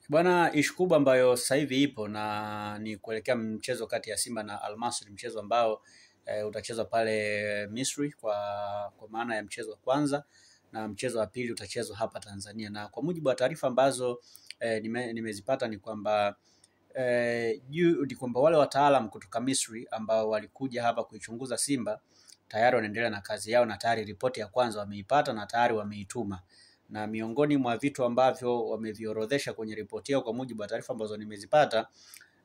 Bwana, ishu kubwa ambayo sasa hivi ipo na ni kuelekea mchezo kati ya Simba na Al Masry, mchezo ambao utachezwa pale Misri kwa maana ya mchezo wa kwanza, na mchezo wa pili utachezwa hapa Tanzania. Na kwa mujibu wa taarifa ambazo nimezipata ni kwamba ni kwamba wale wataalam kutoka Misri ambao walikuja hapa kuichunguza Simba tayari wanaendelea na kazi yao, na tayari ripoti ya kwanza wameipata na tayari wameituma, na miongoni mwa vitu ambavyo wameviorodhesha kwenye ripoti yao kwa mujibu wa taarifa ambazo nimezipata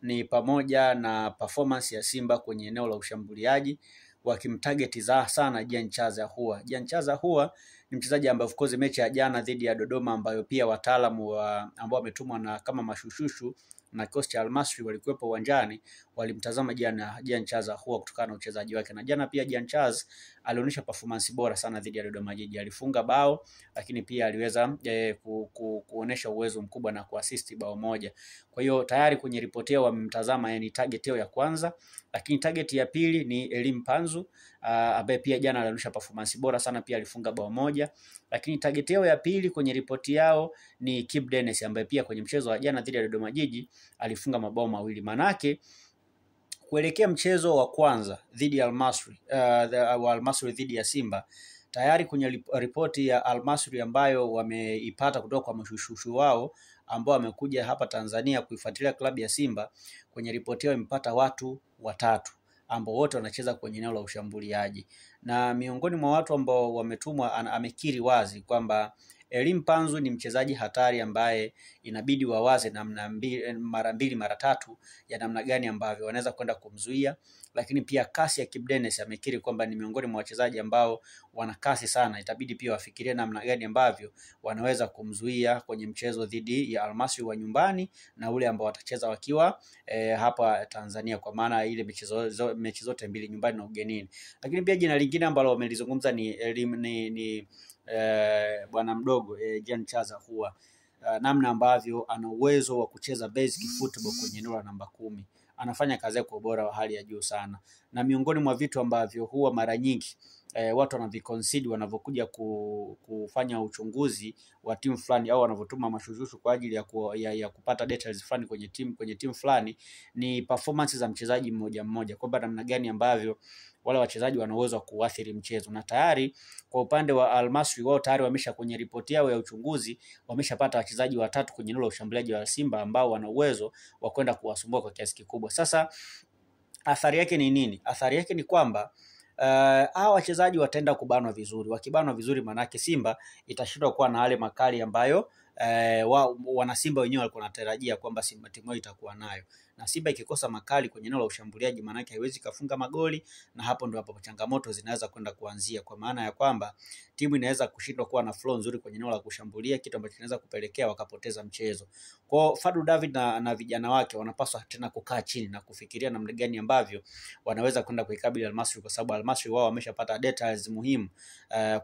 ni pamoja na performance ya Simba kwenye eneo la ushambuliaji, wakimtarget sana Jean Charles Ahoua. Jean Charles Ahoua ni mchezaji ambaye of course mechi ya jana dhidi ya Dodoma ambayo pia wataalamu ambao wametumwa na kama mashushushu na kikosi cha Al Masry walikuwepo uwanjani, walimtazama Jean Charles Ahoua kutokana na uchezaji wake. Na jana pia Jean Charles alionyesha performance bora sana dhidi ya Dodoma Jiji. Alifunga bao, lakini pia aliweza kuonesha uwezo mkubwa na kuassist bao moja. Kwa hiyo tayari kwenye ripoti yao wamemtazama, yani target yao ya kwanza, lakini target ya pili ni Elim Panzu ambaye pia jana alionyesha performance bora sana, pia alifunga bao moja. Lakini target yao ya pili kwenye ripoti yao ni Kibu Denis ambaye pia kwenye mchezo wa jana dhidi ya Dodoma Jiji alifunga mabao mawili. Manake kuelekea mchezo wa kwanza dhidi ya Al Masry dhidi ya Simba, tayari kwenye ripoti ya Al Masry ambayo wameipata kutoka kwa mashushushu wao ambao wamekuja hapa Tanzania kuifuatilia klabu ya Simba, kwenye ripoti yao imepata watu watatu ambao wote wanacheza kwenye eneo la ushambuliaji, na miongoni mwa watu ambao wametumwa amekiri wazi kwamba Elim Panzu ni mchezaji hatari ambaye inabidi wawaze mara mbili mara tatu ya namna gani ambavyo wanaweza kwenda kumzuia. Lakini pia kasi ya Kibu Denis amekiri kwamba ni miongoni mwa wachezaji ambao wana kasi sana, itabidi pia wafikirie namna gani ambavyo wanaweza kumzuia kwenye mchezo dhidi ya Al Masry wa nyumbani na ule ambao watacheza wakiwa hapa Tanzania, kwa maana ile mechi zote mbili, nyumbani na ugenini. Lakini pia jina lingine ambalo wamelizungumza ni bwana mdogo Jean Charles Ahoua, namna ambavyo ana uwezo wa kucheza basic football kwenye eneo la namba 10. Anafanya kazi kwa ubora wa hali ya juu sana, na miongoni mwa vitu ambavyo huwa mara nyingi watu wanaviconcede wanavyokuja kufanya uchunguzi wa timu fulani au wanavyotuma mashushushu kwa ajili ya kupata details fulani kwenye timu fulani, ni performance za mchezaji mmoja mmoja, kwamba namna gani ambavyo wale wachezaji wana uwezo wa kuathiri mchezo. Na tayari kwa upande wa Al Masry, wao tayari wamesha kwenye ripoti yao ya uchunguzi wameshapata wachezaji watatu kwenye eneo la ushambuliaji wa Simba ambao wana uwezo wa kwenda kuwasumbua kwa kiasi kikubwa. Sasa athari yake ni nini? Athari yake ni kwamba hawa wachezaji wataenda kubanwa vizuri. Wakibanwa vizuri, manake Simba itashindwa kuwa na wale makali ambayo wana Simba wenyewe walikuwa wanatarajia kwamba Simba timu itakuwa nayo. Na Simba ikikosa makali kwenye eneo la ushambuliaji, manake haiwezi kafunga magoli, na hapo ndio hapo changamoto zinaweza kwenda kuanzia, kwa maana ya kwamba timu inaweza kushindwa kuwa na flow nzuri kwenye eneo la kushambulia, kitu ambacho kinaweza kupelekea wakapoteza mchezo. Kwa Fadlu David na vijana wake wanapaswa tena kukaa chini na kufikiria namna gani ambavyo wanaweza kwenda kuikabili Al Masry, kwa sababu Al Masry wao wameshapata details muhimu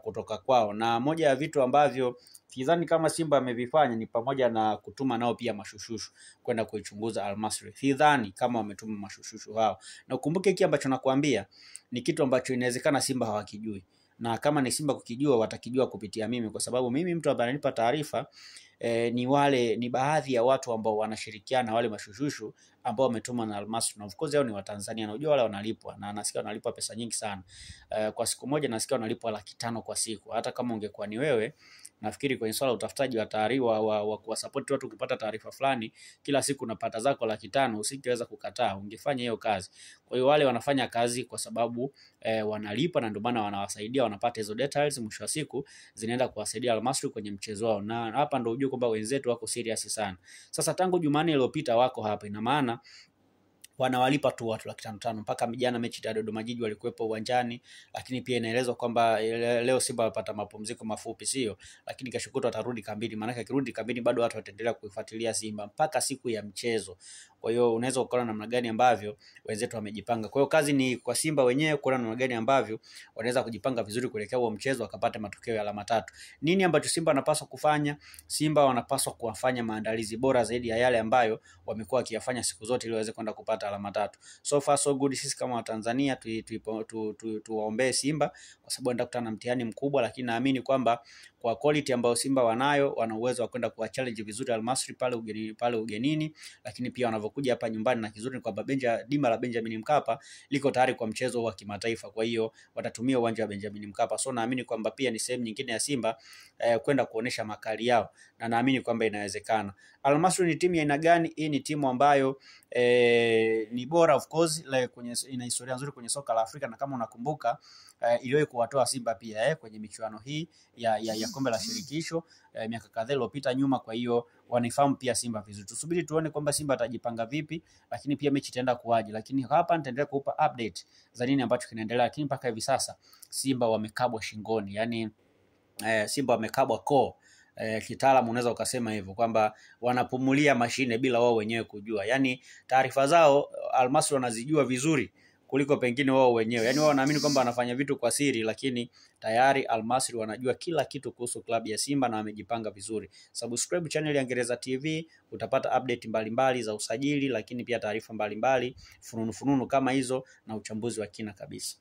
kutoka kwao. Na moja ya vitu ambavyo sidhani kama Simba amevifanya ni pamoja na kutuma nao pia mashushushu kwenda kuichunguza Al Masry. Sidhani kama wametuma mashushushu hao. Na ukumbuke hiki ambacho nakwambia ni kitu ambacho inawezekana Simba hawakijui. Na kama ni Simba kukijua, watakijua kupitia mimi, kwa sababu mimi mtu ambaye ananipa taarifa ni baadhi ya watu ambao wanashirikiana wale mashushushu ambao wametuma na Al Masry. Na of course hao ni Watanzania, na unajua wale wanalipwa, na nasikia wanalipwa pesa nyingi sana. Kwa siku moja nasikia wanalipwa 500,000 kwa siku. Hata kama ungekuwa ni wewe, nafikiri kwenye swala utafutaji wa taarifa wa kuwasupport watu kupata taarifa fulani, kila siku unapata zako 500,000, usingeweza kukataa, ungefanya hiyo kazi. Kwa hiyo wale wanafanya kazi kwa sababu wanalipa, na ndio maana wanawasaidia, wanapata hizo details, mwisho wa siku zinaenda kuwasaidia Al Masry kwenye mchezo wao. Na hapa ndio ujue kwamba wenzetu wako serious sana. Sasa tangu Jumanne iliyopita wako hapa, ina maana wanawalipa tu watu 500,000 mpaka jana mechi ya Dodoma Jiji walikuwepo uwanjani. Lakini pia inaelezwa kwamba leo Simba wapata mapumziko mafupi, sio, lakini kesho kutwa watarudi kambini. Maana akirudi kambini bado watu wataendelea kuifuatilia Simba mpaka siku ya mchezo. Kwa hiyo unaweza ukaona namna gani ambavyo wenzetu wamejipanga. Kwa hiyo kazi ni kwa Simba wenyewe kuona namna gani ambavyo wanaweza kujipanga vizuri kuelekea huo mchezo wakapata matokeo ya alama 3. Nini ambacho Simba wanapaswa kufanya? Simba wanapaswa kuwafanya maandalizi bora zaidi ya yale ambayo wamekuwa wakiyafanya siku zote ili waweze kwenda kupata alama 3. So far so good. Sisi kama Watanzania tuwaombee Simba kwa sababu wanaenda kukutana na mtihani mkubwa, lakini naamini kwamba kwa quality ambayo Simba wanayo, wana uwezo wa kwenda kuwa challenge vizuri Al Masry pale ugenini, lakini pia wanavyokuja hapa nyumbani, na kizuri ni kwamba dimba la Benjamin Mkapa liko tayari kwa mchezo wa kimataifa. Kwa hiyo watatumia uwanja wa Benjamin Mkapa. So naamini kwamba pia ni sehemu nyingine ya Simba kwenda kuonesha makali yao, na naamini kwamba inawezekana. Al Masry ni timu ya aina gani? Hii ni timu ambayo ni bora of course, ina historia nzuri kwenye soka la Afrika, na kama unakumbuka iliwahi kuwatoa Simba pia kwenye michuano hii ya kombe la shirikisho miaka kadhaa iliyopita nyuma. Kwa hiyo wanifahamu pia Simba vizuri. Tusubiri tuone kwamba Simba atajipanga vipi, lakini pia mechi itaenda kuwaje. Lakini hapa nitaendelea kuupa update za nini ambacho kinaendelea, lakini mpaka hivi sasa Simba wamekabwa shingoni, yani Simba wamekabwa koo. Kitaalamu unaweza ukasema hivyo kwamba wanapumulia mashine bila wao wenyewe kujua. Yani taarifa zao Al Masry wanazijua vizuri kuliko pengine wao wenyewe. Yani wao wanaamini kwamba wanafanya vitu kwa siri, lakini tayari Al Masry wanajua kila kitu kuhusu klabu ya Simba na wamejipanga vizuri. Subscribe channel ya Ngereza TV, utapata update mbalimbali za usajili, lakini pia taarifa mbalimbali fununu kama hizo na uchambuzi wa kina kabisa.